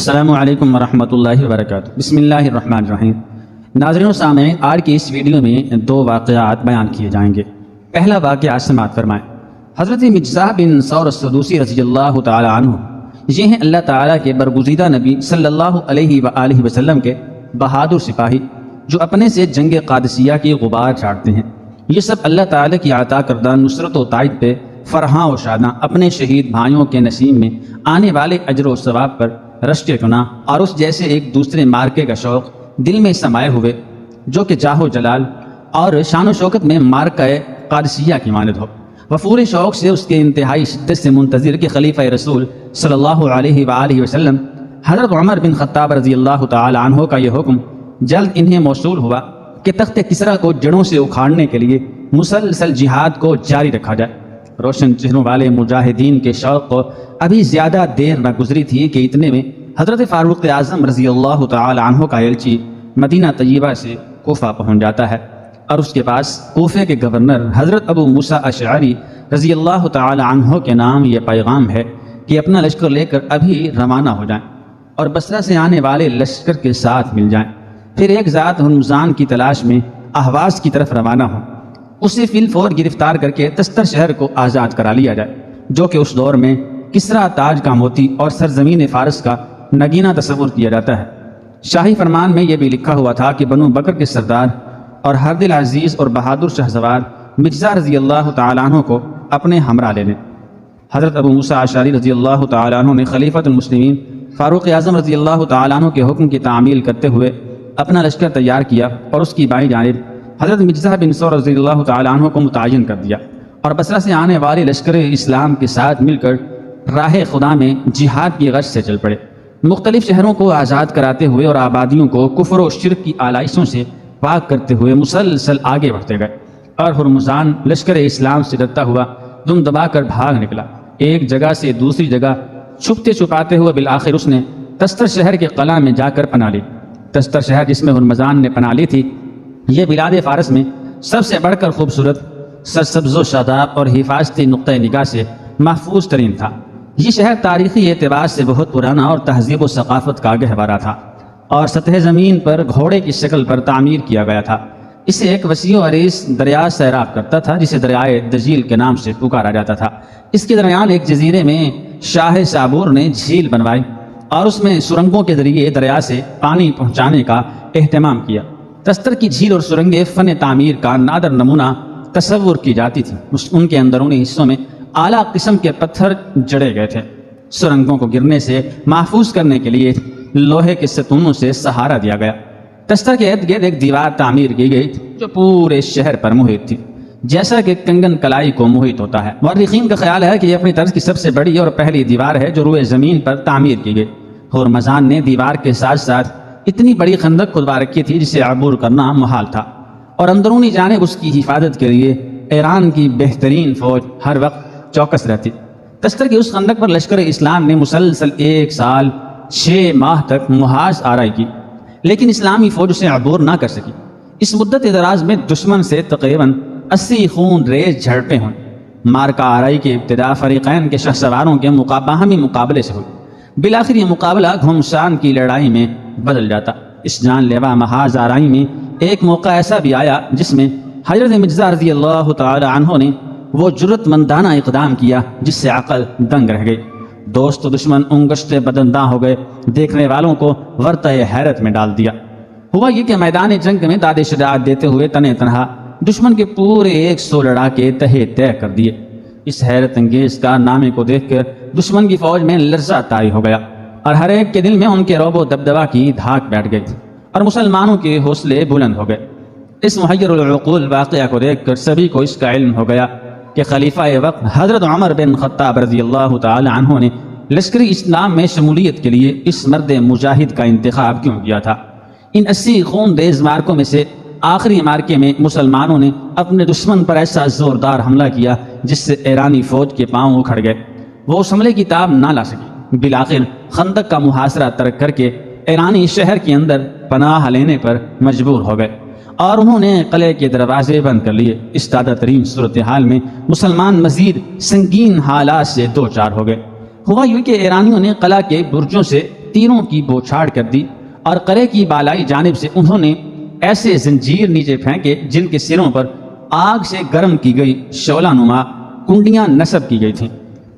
السلام علیکم ورحمۃ اللہ وبرکاتہ۔ بسم اللہ الرحمن الرحیم۔ ناظرین و سامعین، آج کی اس ویڈیو میں دو واقعات بیان کیے جائیں گے۔ پہلا واقعہ سماعت فرمائیں۔ حضرت مجزا بن ثور السدوسی رضی اللہ تعالی عنہ، یہ ہیں اللہ تعالیٰ کے برگزیدہ نبی صلی اللہ علیہ وآلہ وسلم کے بہادر سپاہی، جو اپنے سے جنگ قادسیہ کی غبار چھاڑتے ہیں۔ یہ سب اللہ تعالیٰ کی عطا کردہ نصرت و تائید پہ فرحاں و شاداں اپنے شہید بھائیوں کے نصیب میں آنے والے اجر و ثواب پر رشک گناہ اور اس جیسے ایک دوسرے مارکے کا شوق دل میں سمائے ہوئے، جو کہ جاہ و جلال اور شان و شوکت میں مارکہ قادسیہ کی مانند ہو۔ وفور شوق سے اس کے انتہائی شدت سے منتظر کہ خلیفہ رسول صلی اللہ علیہ وآلہ وسلم حضرت عمر بن خطاب رضی اللہ تعالی عنہ کا یہ حکم جلد انہیں موصول ہوا کہ تخت کسریٰ کو جڑوں سے اکھاڑنے کے لیے مسلسل جہاد کو جاری رکھا جائے۔ روشن چہروں والے مجاہدین کے شوق کو ابھی زیادہ دیر نہ گزری تھی کہ اتنے میں حضرت فاروق اعظم رضی اللہ تعالی عنہ کا ایلچی مدینہ طیبہ سے کوفہ پہنچ جاتا ہے، اور اس کے پاس کوفے کے گورنر حضرت ابو موسیٰ اشعری رضی اللہ تعالی عنہ کے نام یہ پیغام ہے کہ اپنا لشکر لے کر ابھی روانہ ہو جائیں اور بصرہ سے آنے والے لشکر کے ساتھ مل جائیں، پھر ایک ذات ہرمزان کی تلاش میں اہواز کی طرف روانہ ہوں، اسے فی الفور گرفتار کر کے تستر شہر کو آزاد کرا لیا جائے، جو کہ اس دور میں کسریٰ تاج کا موتی اور سرزمین فارس کا نگینہ تصور کیا جاتا ہے۔ شاہی فرمان میں یہ بھی لکھا ہوا تھا کہ بنو بکر کے سردار اور ہر دل عزیز اور بہادر شہسوار مجزا رضی اللہ تعالیٰ عنہ کو اپنے ہمراہ لے لیں۔ حضرت ابو موسیٰ اشعری رضی اللہ تعالیٰ عنہ نے خلیفۃ المسلمین فاروق اعظم رضی اللہ تعالیٰ عنہ کے حکم کی تعمیل کرتے ہوئے اپنا لشکر تیار کیا اور اس کی بائیں جانب حضرت مجزا بن ثور رضی اللہ تعالیٰ عنہ کو متعین کر دیا، اور بصرہ سے آنے والے لشکر اسلام کے ساتھ مل کر راہ خدا میں جہاد کی غش سے چل پڑے۔ مختلف شہروں کو آزاد کراتے ہوئے اور آبادیوں کو کفر و شرک کی آلائشوں سے پاک کرتے ہوئے مسلسل آگے بڑھتے گئے، اور ہرمزان لشکر اسلام سے ڈرتا ہوا دم دبا کر بھاگ نکلا۔ ایک جگہ سے دوسری جگہ چھپتے چھپاتے ہوئے بالآخر اس نے تستر شہر کے قلعہ میں جا کر پناہ لی۔ تستر شہر جس میں ہرمزان نے پناہ لی تھی، یہ بلاد فارس میں سب سے بڑھ کر خوبصورت، سرسبز و شاداب اور حفاظتی نقطۂ نگاہ سے محفوظ ترین تھا۔ یہ شہر تاریخی اعتبار سے بہت پرانا اور تہذیب و ثقافت کا گہوارہ تھا، اور سطح زمین پر گھوڑے کی شکل پر تعمیر کیا گیا تھا۔ اسے ایک وسیع و عریض دریا سیراب کرتا تھا، جسے دریائے دجیل کے نام سے پکارا جاتا تھا۔ اس کے درمیان ایک جزیرے میں شاہ سابور نے جھیل بنوائی اور اس میں سرنگوں کے ذریعے دریا سے پانی پہنچانے کا اہتمام کیا۔ تستر کی جھیل اور سرنگیں فن تعمیر کا نادر نمونہ تصور کی جاتی تھی۔ ان کے اندرونی حصوں میں اعلیٰ قسم کے پتھر جڑے گئے تھے۔ سرنگوں کو گرنے سے محفوظ کرنے کے لیے لوہے کے ستونوں سے سہارا دیا گیا۔ تستر کے ارد گرد ایک دیوار تعمیر کی گئی جو پورے شہر پر محیط تھی، جیسا کہ کنگن کلائی کو محیط ہوتا ہے۔ مورخین کا خیال ہے کہ یہ اپنی طرز کی سب سے بڑی اور پہلی دیوار ہے جو روئے زمین پر تعمیر کی گئی۔ ہرمزان نے دیوار کے ساتھ ساتھ اتنی بڑی خندق کھدوا رکھی تھی جسے عبور کرنا محال تھا، اور اندرونی جانب اس کی حفاظت کے لیے ایران کی بہترین فوج ہر وقت چوکس رہتی۔ تستر کی اس خندق پر لشکر اسلام نے مسلسل 1 سال 6 ماہ تک محاذ آرائی کی، لیکن اسلامی فوج اسے عبور نہ کر سکی۔ اس مدت دراز میں دشمن سے تقریباً 80 خون ریز جھڑپیں ہوئیں۔ مارکہ آرائی کی ابتدا فریقین کے شہسواروں کے باہمی مقابلے سے ہوئی۔ بالآخر یہ مقابلہ گھمسان کی لڑائی میں بدل جاتا۔ اس جان لیوا محاذ آرائی میں ایک موقع ایسا بھی آیا جس میں حضرت مجزا رضی اللہ تعالی عنہ نے وہ جرت مندانہ اقدام کیا جس سے عقل دنگ رہ گئی۔ دوست و دشمن انگشت بدنداں ہو گئے، دیکھنے والوں کو ورطہ حیرت میں ڈال دیا۔ ہوا یہ کہ میدان جنگ میں داد شجاعت دیتے ہوئے تنہ تنہا دشمن کے پورے 100 لڑاکے تہے طے کر دیے۔ اس حیرت انگیز کارنامے کو دیکھ کر دشمن کی فوج میں لرزہ طاری ہو گیا، اور ہر ایک کے دل میں ان کے رعب و دبدبہ کی دھاک بیٹھ گئی، اور مسلمانوں کے حوصلے بلند ہو گئے۔ اس محیر العقول واقعہ کو دیکھ کر سبھی کو اس کا علم ہو گیا کہ خلیفہ وقت حضرت عمر بن خطاب رضی اللہ تعالی عنہ نے لشکری اسلام میں شمولیت کے لیے اس مرد مجاہد کا انتخاب کیوں کیا تھا۔ ان 80 خون ریز مارکوں میں سے آخری مارکے میں مسلمانوں نے اپنے دشمن پر ایسا زوردار حملہ کیا جس سے ایرانی فوج کے پاؤں اکھڑ گئے۔ وہ اس حملے کی تاب نہ لا سکی۔ بالآخر خندق کا محاصرہ ترک کر کے ایرانی شہر کے اندر پناہ لینے پر مجبور ہو گئے، اور انہوں نے قلعے کے دروازے بند کر لیے۔ اس تازہ ترین صورتحال میں مسلمان مزید سنگین حالات سے دو چار ہو گئے۔ ہوا یوں کہ ایرانیوں نے قلعہ کے برجوں سے تیروں کی بوچھاڑ کر دی، اور قلعے کی بالائی جانب سے انہوں نے ایسے زنجیر نیچے پھینکے جن کے سروں پر آگ سے گرم کی گئی شعلہ نما کنڈیاں نصب کی گئی تھیں۔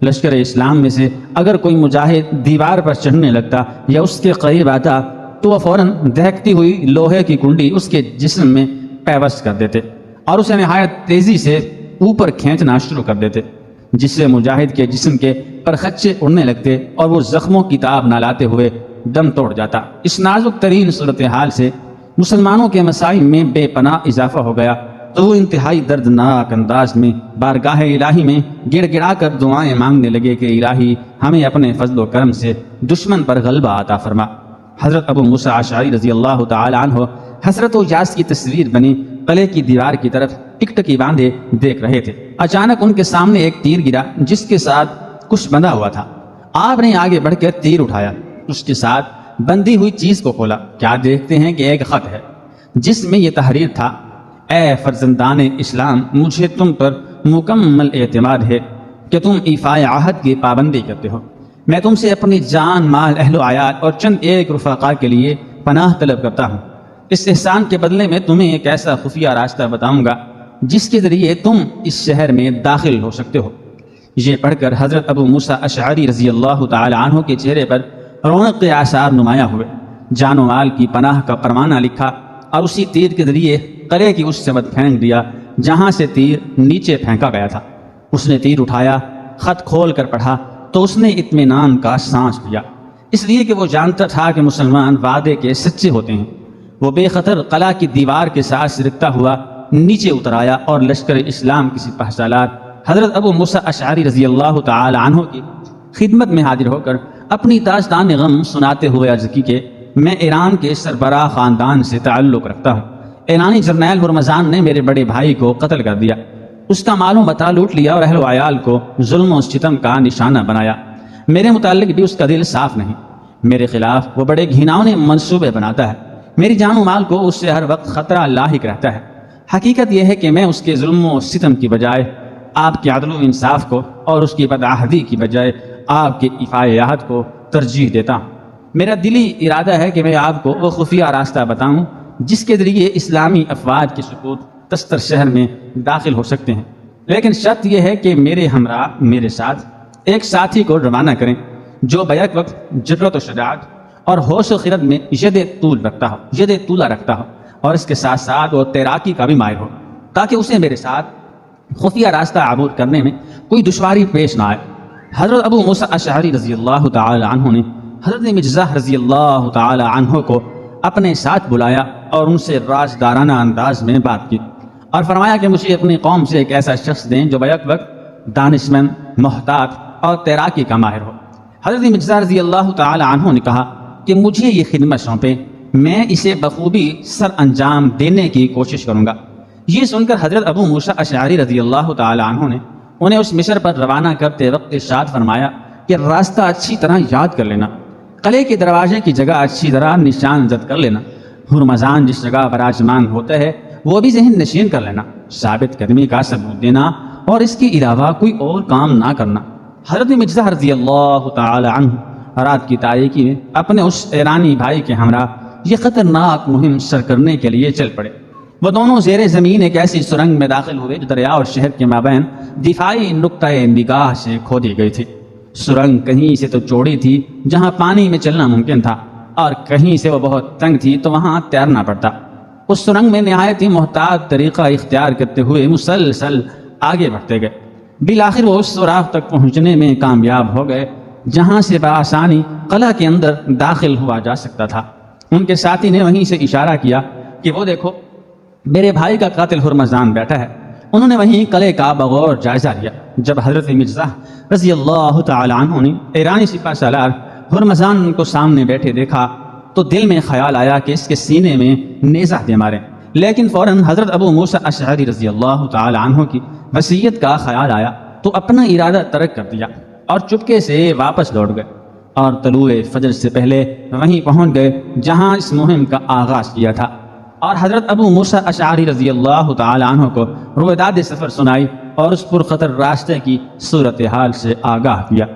لشکر اسلام میں سے اگر کوئی مجاہد دیوار پر چڑھنے لگتا یا اس کے قریب آتا تو وہ فوراً دہکتی ہوئی لوہے کی کنڈی اس کے جسم میں پیوست کر دیتے اور اسے نہایت تیزی سے اوپر کھینچنا شروع کر دیتے، جس سے مجاہد کے جسم کے پرخچے اڑنے لگتے اور وہ زخموں کی تاب نہ لاتے ہوئے دم توڑ جاتا۔ اس نازک ترین صورتحال سے مسلمانوں کے مسائل میں بے پناہ اضافہ ہو گیا تو وہ انتہائی دردناک انداز میں بارگاہ الہی میں گڑ گڑا کر دعائیں مانگنے لگے کہ الہی ہمیں اپنے فضل و کرم سے دشمن پر غلبہ عطا فرما۔ حضرت ابو موسیٰ اشعری رضی اللہ تعالی عنہ حسرت و یاس کی تصویر بنی قلعے کی دیوار کی طرف ٹکٹکی باندھے دیکھ رہے تھے۔ اچانک ان کے سامنے ایک تیر گرا جس کے ساتھ کچھ بندھا ہوا تھا۔ آپ نے آگے بڑھ کر تیر اٹھایا، اس کے ساتھ بندھی ہوئی چیز کو کھولا۔ کیا دیکھتے ہیں کہ ایک خط ہے جس میں یہ تحریر تھا: اے فرزندان اسلام، مجھے تم پر مکمل اعتماد ہے کہ تم ایفاء عہد کی پابندی کرتے ہو۔ میں تم سے اپنی جان، مال، اہل و عیال اور چند ایک رفقا کے لیے پناہ طلب کرتا ہوں۔ اس احسان کے بدلے میں تمہیں ایک ایسا خفیہ راستہ بتاؤں گا جس کے ذریعے تم اس شہر میں داخل ہو سکتے ہو۔ یہ پڑھ کر حضرت ابو موسیٰ اشعری رضی اللہ تعالی عنہ کے چہرے پر رونق کے آثار نمایاں ہوئے۔ جان و مال کی پناہ کا فرمانہ لکھا اور اسی تیر کے ذریعے قلعے کی اس سمت پھینک دیا جہاں سے تیر نیچے پھینکا گیا تھا۔ اس نے تیر اٹھایا، خط کھول کر پڑھا تو اس نے اطمینان کا سانس لیا، اس لیے کہ وہ جانتا تھا کہ مسلمان وعدے کے سچے ہوتے ہیں۔ وہ بے خطر قلعہ کی دیوار کے ساتھ سرکتا ہوا نیچے اتر آیا اور لشکر اسلام کی سپہ سالار حضرت ابو موسیٰ اشعری رضی اللہ تعالی عنہ کی خدمت میں حاضر ہو کر اپنی داستان غم سناتے ہوئے عرض کی کہ میں ایران کے سربراہ خاندان سے تعلق رکھتا ہوں۔ ایرانی جرنیل ہرمزان نے میرے بڑے بھائی کو قتل کر دیا، اس کا مال و متاع لوٹ لیا اور اہل و عیال کو ظلم و ستم کا نشانہ بنایا۔ میرے متعلق بھی اس کا دل صاف نہیں، میرے خلاف وہ بڑے گھناؤنے منصوبے بناتا ہے، میری جان و مال کو اس سے ہر وقت خطرہ لاحق رہتا ہے۔ حقیقت یہ ہے کہ میں اس کے ظلم و ستم کی بجائے آپ کے عدل و انصاف کو اور اس کی بدعہدی کی بجائے آپ کے ایفاء عہد کو ترجیح دیتا ہوں۔ میرا دلی ارادہ ہے کہ میں آپ کو وہ خفیہ راستہ بتاؤں جس کے ذریعے اسلامی افواج کے سقوط تستر شہر میں داخل ہو سکتے ہیں، لیکن شرط یہ ہے کہ میرے ہمراہ میرے ساتھ ایک ساتھی کو روانہ کریں جو بیک وقت جرأت و شجاعت اور ہوش و خرد میں ید طولہ رکھتا ہو اور اس کے ساتھ ساتھ وہ تیراکی کا بھی ماہر ہو، تاکہ اسے میرے ساتھ خفیہ راستہ عبور کرنے میں کوئی دشواری پیش نہ آئے۔ حضرت ابو موسیٰ اشعری رضی اللہ تعالی عنہ نے حضرت مجزہ رضی اللہ تعالی عنہ کو اپنے ساتھ بلایا اور ان سے رازدارانہ انداز میں بات کی اور فرمایا کہ مجھے اپنی قوم سے ایک ایسا شخص دیں جو بیک وقت دانشمند، محتاط اور تیراکی کا ماہر ہو۔ حضرت مجزہ رضی اللہ تعالی عنہ نے کہا کہ مجھے یہ خدمت سونپیں، میں اسے بخوبی سر انجام دینے کی کوشش کروں گا۔ یہ سن کر حضرت ابو موسیٰ اشعری رضی اللہ تعالی عنہ نے انہیں اس مصر پر روانہ کرتے وقت ارشاد فرمایا کہ راستہ اچھی طرح یاد کر لینا، قلعے کے دروازے کی جگہ اچھی طرح نشان زد کر لینا، ہرمزان جس جگہ براجمان ہوتا ہے وہ بھی ذہن نشین کر لینا، ثابت قدمی کا ثبوت دینا اور اس کے علاوہ کوئی اور کام نہ کرنا۔ حضرت مجزہ رضی اللہ تعالی عنہ رات کی تاریکی میں اپنے اس ایرانی بھائی کے ہمراہ یہ خطرناک مہم سر کرنے کے لیے چل پڑے۔ وہ دونوں زیر زمین ایک ایسی سرنگ میں داخل ہوئے جو دریا اور شہر کے مابین دفاعی نقطۂ نگاہ سے کھودی گئی تھی۔ سرنگ کہیں سے تو چوڑی تھی جہاں پانی میں چلنا ممکن تھا، اور کہیں سے وہ بہت تنگ تھی تو وہاں تیرنا پڑتا۔ اس سرنگ میں نہایت ہی محتاط طریقہ اختیار کرتے ہوئے مسلسل آگے بڑھتے گئے۔ بالآخر وہ اس سوراخ تک پہنچنے میں کامیاب ہو گئے جہاں سے بآسانی قلعہ کے اندر داخل ہوا جا سکتا تھا۔ ان کے ساتھی نے وہیں سے اشارہ کیا کہ وہ دیکھو، میرے بھائی کا قاتل ہرمزان بیٹھا ہے۔ انہوں نے وہیں قلعے کا بغور جائزہ لیا۔ جب حضرت مجزہ رضی اللہ تعالی عنہ نے ایرانی سپہ سالار ہرمزان کو سامنے بیٹھے دیکھا تو دل میں خیال آیا کہ اس کے سینے میں نیزہ دے مارے، لیکن فوراً حضرت ابو موسیٰ اشعری رضی اللہ تعالی عنہ کی وصیت کا خیال آیا تو اپنا ارادہ ترک کر دیا اور چپکے سے واپس لوٹ گئے اور طلوع فجر سے پہلے وہیں پہنچ گئے جہاں اس مہم کا آغاز کیا تھا، اور حضرت ابو موسیٰ اشعری رضی اللہ تعالی عنہ کو رویداد سفر سنائی اور اس پرخطر راستے کی صورتحال سے آگاہ کیا۔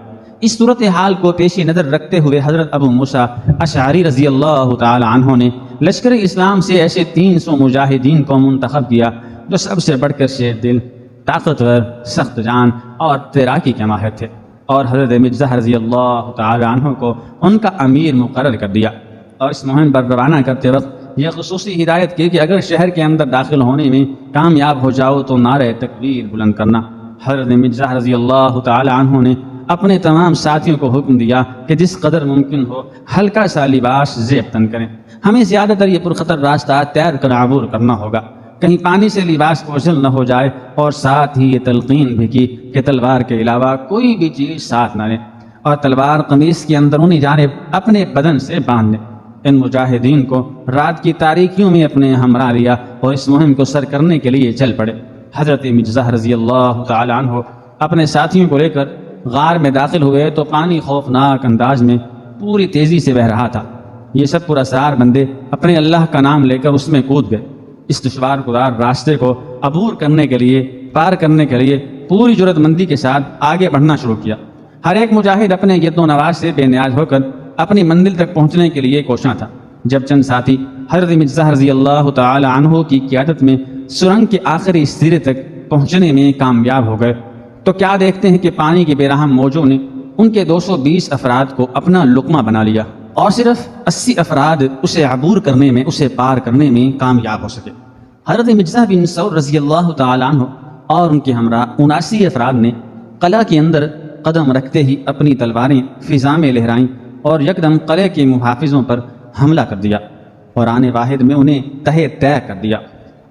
اس صورتحال کو پیش نظر رکھتے ہوئے حضرت ابو موسیٰ اشعری رضی اللہ تعالی عنہ نے لشکر اسلام سے ایسے 300 مجاہدین کو منتخب کیا جو سب سے بڑھ کر شیر دل، طاقتور، سخت جان اور تیراکی کے ماہر تھے، اور حضرت مجزہ رضی اللہ تعالی عنہ کو ان کا امیر مقرر کر دیا، اور اس مہم پر روانہ کرتے وقت یہ خصوصی ہدایت کی کہ اگر شہر کے اندر داخل ہونے میں کامیاب ہو جاؤ تو نعرہ تکبیر بلند کرنا۔ حضرت مجزہ رضی اللہ تعالی عنہ نے اپنے تمام ساتھیوں کو حکم دیا کہ جس قدر ممکن ہو ہلکا سا لباس زیب تن کریں، ہمیں زیادہ تر یہ پرخطر راستہ تیر کر عبور کرنا ہوگا، کہیں پانی سے لباس اوجھل نہ ہو جائے، اور ساتھ ہی یہ تلقین بھی کی کہ تلوار کے علاوہ کوئی بھی چیز ساتھ نہ لیں، اور تلوار قمیص کی اندرونی جانب اپنے بدن سے باندھ لیں۔ ان مجاہدین کو رات کی تاریکیوں میں اپنے ہمراہ لیا اور اس مہم کو سر کرنے کے لیے چل پڑے۔ حضرت مجزہ رضی اللہ تعالی عنہ اپنے ساتھیوں کو لے کر غار میں داخل ہوئے تو پانی خوفناک انداز میں پوری تیزی سے بہہ رہا تھا۔ یہ سب پراسرار بندے اپنے اللہ کا نام لے کر اس میں کود گئے۔ اس دشوار گزار راستے کو عبور کرنے کے لیے، پار کرنے کے لیے پوری جرأت مندی کے ساتھ آگے بڑھنا شروع کیا۔ ہر ایک مجاہد اپنے گرد و نواز سے بے نیاز ہو کر اپنی منزل تک پہنچنے کے لیے کوشاں تھا۔ جب چند ساتھی حضرت مجزہ رضی اللہ تعالی عنہ کی قیادت میں سرنگ کے آخری سرے تک پہنچنے میں کامیاب ہو گئے تو کیا دیکھتے ہیں کہ پانی کے بے رحم موجوں نے ان کے 220 افراد کو اپنا لقمہ بنا لیا، اور صرف 80 افراد اسے عبور کرنے میں، اسے پار کرنے میں کامیاب ہو سکے۔ حضرت مجزہ بن ثور رضی اللہ تعالی عنہ اور ان کے ہمراہ 79 افراد نے قلعہ کے اندر قدم رکھتے ہی اپنی تلواریں فضا میں لہرائیں اور یکدم قلعے کے محافظوں پر حملہ کر دیا، اور آنے واحد میں انہیں تہہ طے کر دیا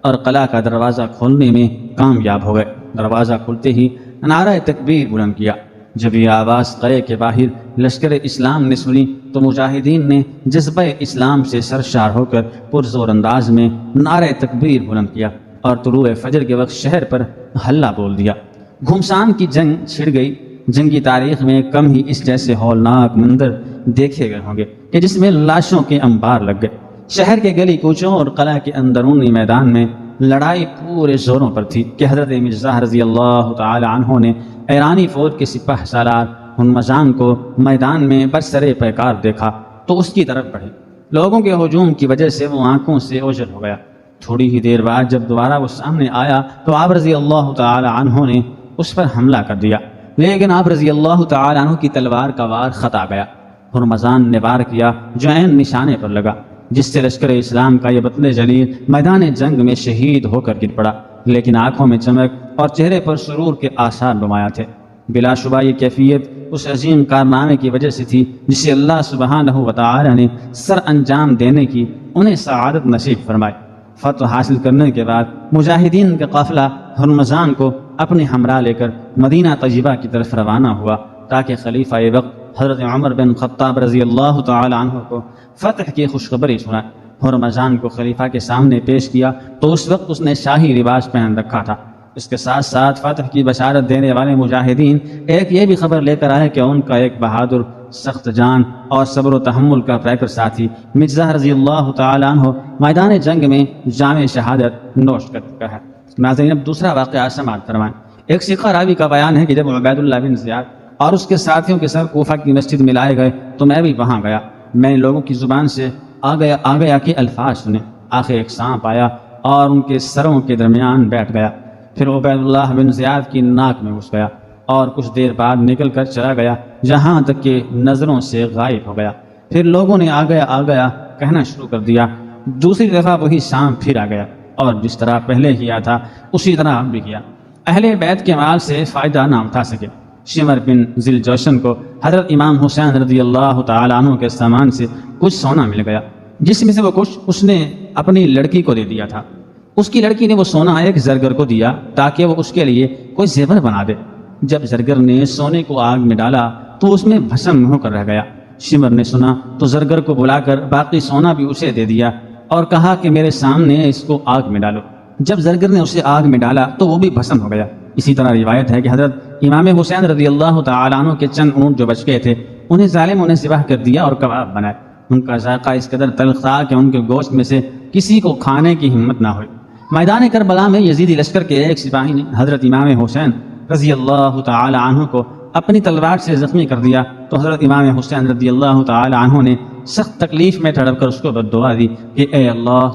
اور قلعہ کا دروازہ کھولنے میں کامیاب ہو گئے۔ دروازہ کھلتے ہی نعرہ تکبیر بلند کیا۔ جب یہ آواز قلعے کے باہر لشکر اسلام نے سنی تو مجاہدین نے جذبہ اسلام سے سرشار ہو کر پرزور انداز میں نعرہ تکبیر بلند کیا اور طلوع فجر کے وقت شہر پر ہلہ بول دیا۔ گھمسان کی جنگ چھڑ گئی۔ جنگی تاریخ میں کم ہی اس جیسے ہولناک منظر دیکھے گئے ہوں گے کہ جس میں لاشوں کے انبار لگ گئے۔ شہر کے گلی کوچوں اور قلعہ کے اندرونی میدان میں لڑائی پورے زوروں پر تھی کہ حضرت مجزہ رضی اللہ تعالی عنہ نے ایرانی فوج کے سپہ سالار ہرمزان کو میدان میں برسر پیکار دیکھا تو اس کی طرف بڑھے۔ لوگوں کے ہجوم کی وجہ سے وہ آنکھوں سے اوجھل ہو گیا۔ تھوڑی ہی دیر بعد جب دوبارہ وہ سامنے آیا تو آپ رضی اللہ تعالی عنہ نے اس پر حملہ کر دیا، لیکن آپ رضی اللہ تعالی عنہ کی تلوار کا وار خطا گیا۔ ہرمزان نے وار کیا جو عین نشانے پر لگا، جس سے لشکر اسلام کا یہ بطن جلیل میدان جنگ میں شہید ہو کر گر پڑا، لیکن آنکھوں میں چمک اور چہرے پر سرور کے آثار نمایاں تھے۔ بلا شبہ یہ کیفیت اس عظیم کارنامے کی وجہ سے تھی جسے اللہ سبحانہ و تعالی نے سر انجام دینے کی انہیں سعادت نصیب فرمائی۔ فتح حاصل کرنے کے بعد مجاہدین کا قافلہ ہرمزان کو اپنے ہمراہ لے کر مدینہ طیبہ کی طرف روانہ ہوا تاکہ خلیفہ وقت حضرت عمر بن خطاب رضی اللہ تعالی عنہ کو فتح کی خوشخبری سنائے۔ ہرمزان کو خلیفہ کے سامنے پیش کیا تو اس وقت اس نے شاہی لباس پہن رکھا تھا۔ اس کے ساتھ ساتھ فتح کی بشارت دینے والے مجاہدین ایک یہ بھی خبر لے کر آئے کہ ان کا ایک بہادر، سخت جان اور صبر و تحمل کا پیکر ساتھی مجزہ رضی اللہ تعالی عنہ میدان جنگ میں جام شہادت نوش کر چکا ہے۔ ناظرین، اب دوسرا واقعہ سماعت فرمائیں۔ ایک ثقہ راوی کا بیان ہے کہ جب عبید اللہ بن زیاد اور اس کے ساتھیوں کے سر کوفہ کی مسجد میں لائے گئے تو میں بھی وہاں گیا۔ میں نے لوگوں کی زبان سے آ گیا کے الفاظ سنے۔ آخر ایک سانپ آیا اور ان کے سروں کے درمیان بیٹھ گیا، پھر عبید اللہ بن زیاد کی ناک میں گھس گیا اور کچھ دیر بعد نکل کر چلا گیا جہاں تک کہ نظروں سے غائب ہو گیا۔ پھر لوگوں نے آ گیا کہنا شروع کر دیا۔ دوسری دفعہ وہی سانپ پھر آ گیا اور جس طرح پہلے کیا تھا اسی طرح اب بھی کیا۔ اہل بیت کے مال سے فائدہ نہ اٹھا سکے۔ شمر بن ذی الجوشن کو حضرت امام حسین رضی اللہ تعالی عنہ کے سامان سے کچھ سونا مل گیا، جس میں سے وہ کچھ اس نے اپنی لڑکی کو دے دیا تھا۔ اس کی لڑکی نے وہ سونا ایک زرگر کو دیا تاکہ وہ اس کے لیے کوئی زیور بنا دے۔ جب زرگر نے سونے کو آگ میں ڈالا تو اس میں بھسم ہو کر رہ گیا۔ شمر نے سنا تو زرگر کو بلا کر باقی سونا بھی اسے دے دیا اور کہا کہ میرے سامنے اس کو آگ میں ڈالو۔ جب زرگر نے اسے آگ میں ڈالا تو وہ بھی بھسم ہو گیا۔ اسی طرح روایت ہے کہ حضرت امام حسین رضی اللہ تعالی عنہ کے چند اونٹ جو بچ گئے تھے انہیں ظالموں نے ذبح کر دیا اور کباب بنائے۔ ان کا ذائقہ اس قدر تلخ تھا کہ ان کے گوشت میں سے کسی کو کھانے کی ہمت نہ ہوئی۔ میدان کربلا میں یزیدی لشکر کے ایک سپاہی نے حضرت امام حسین رضی اللہ تعالی عنہ کو اپنی تلوار سے زخمی کر دیا تو حضرت امام حسین رضی اللہ تعالی عنہ نے سخت تکلیف میں تڑپ کر اس کو بددعا دی کہ اے اللہ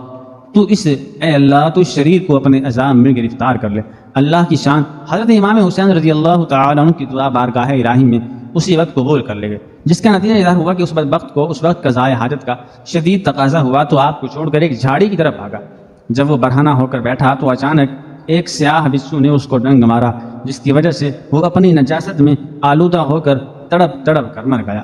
تو اس شریر کو اپنے عذاب میں گرفتار کر لے۔ اللہ کی شان، حضرت امام حسین رضی اللہ تعالی عنہ کی دعا بارگاہ الہی میں اسی وقت قبول کر لے گئے، جس کا نتیجہ یہ ہوا کہ اس بدبخت کو اس وقت قضاء حاجت کا شدید تقاضا ہوا تو آپ کو چھوڑ کر ایک جھاڑی کی طرف بھاگا۔ جب وہ برہنہ ہو کر بیٹھا تو اچانک ایک سیاہ بچھو نے اس کو ڈنگ مارا، جس کی وجہ سے وہ اپنی نجاست میں آلودہ ہو کر تڑپ تڑپ کر مر گیا۔